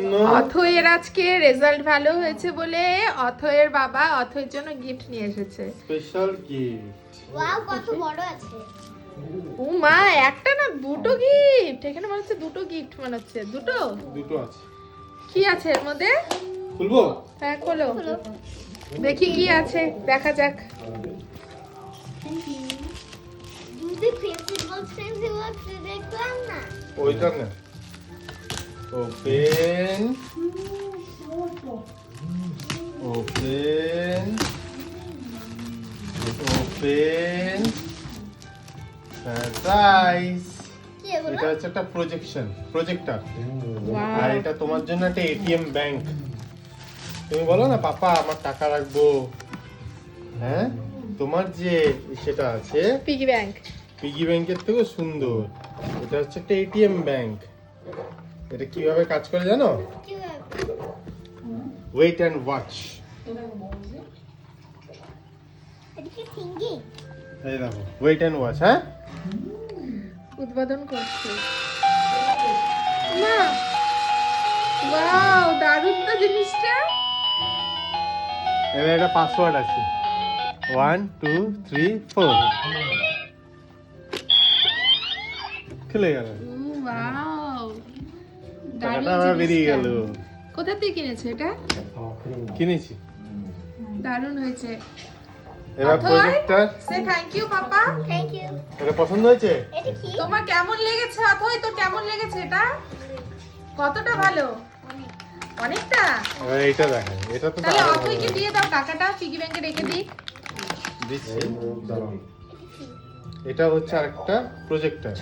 জন্য অথয়ের আজকে রেজাল্ট ভালো হয়েছে বলে অথয়ের বাবা অথয়ের জন্য গিফট নিয়ে এসেছে। Special gift. ওয়াও কত বড় আছে। ও মা, একটা না দুটো গিফট, এখানে মনে হচ্ছে দুটো গিফট মনে হচ্ছে। দুটো দুটো আছে। কি আছে এর মধ্যে? খুলবো? হ্যাঁ খোলো, দেখি কি আছে, দেখা যাক। দুটো ফেন্সিবল দেখলাম না। ওইটা না, ওপেন ওপেন ওপেন সারপ্রাইজ। কি এগুলো? এটা হচ্ছে একটা প্রজেক্টর। ওয়াও, আর এটা তোমার জন্য একটা এটিএম ব্যাংক। তুমি বলো না পাপা আমার টাকা রাখবো, হ্যাঁ তোমার যে সেটা আছে পিগি ব্যাংক। পিগি ব্যাংকের থেকেও সুন্দর। এটা হচ্ছে একটা এটিএম ব্যাংক। এটা কিভাবে কাজ করে জানো? কিভাবে? Wait and watch. এটা কি সিঙ্গিং? এই দেখো, ওয়েট অ্যান্ড ওয়াচ। হ্যাঁ, উদ্বোধন করছে মা। ওয়াও, দারুণ তো জিনিসটা। এবার একটা পাসওয়ার্ড আছে, 1 2 3 4। খুলে গেল, ওয়াও, টাকাটা আবার বেরিয়ে গেল। কোথা থেকে কিনেছো এটা? কিনেছি। দারুণ হয়েছে। এবার প্রজেক্টর। সে থ্যাংক ইউ পাপা। Thank you. এটা পছন্দ হয়েছে? এটা কি? তোমার কেমন লেগেছে অথই? তো কেমন লেগেছে এটা? কতটা ভালো? অনেকটা। এবার এইটা দেখেন, এটা তো তাহলে আরো ভালো অথইকে লাগে। দিয়ে দাও টাকাটা, পিগি ব্যাংকে রেখে দিই। দিচ্ছি, দাঁড়াও। এটা হচ্ছে আরেকটা প্রজেক্টর।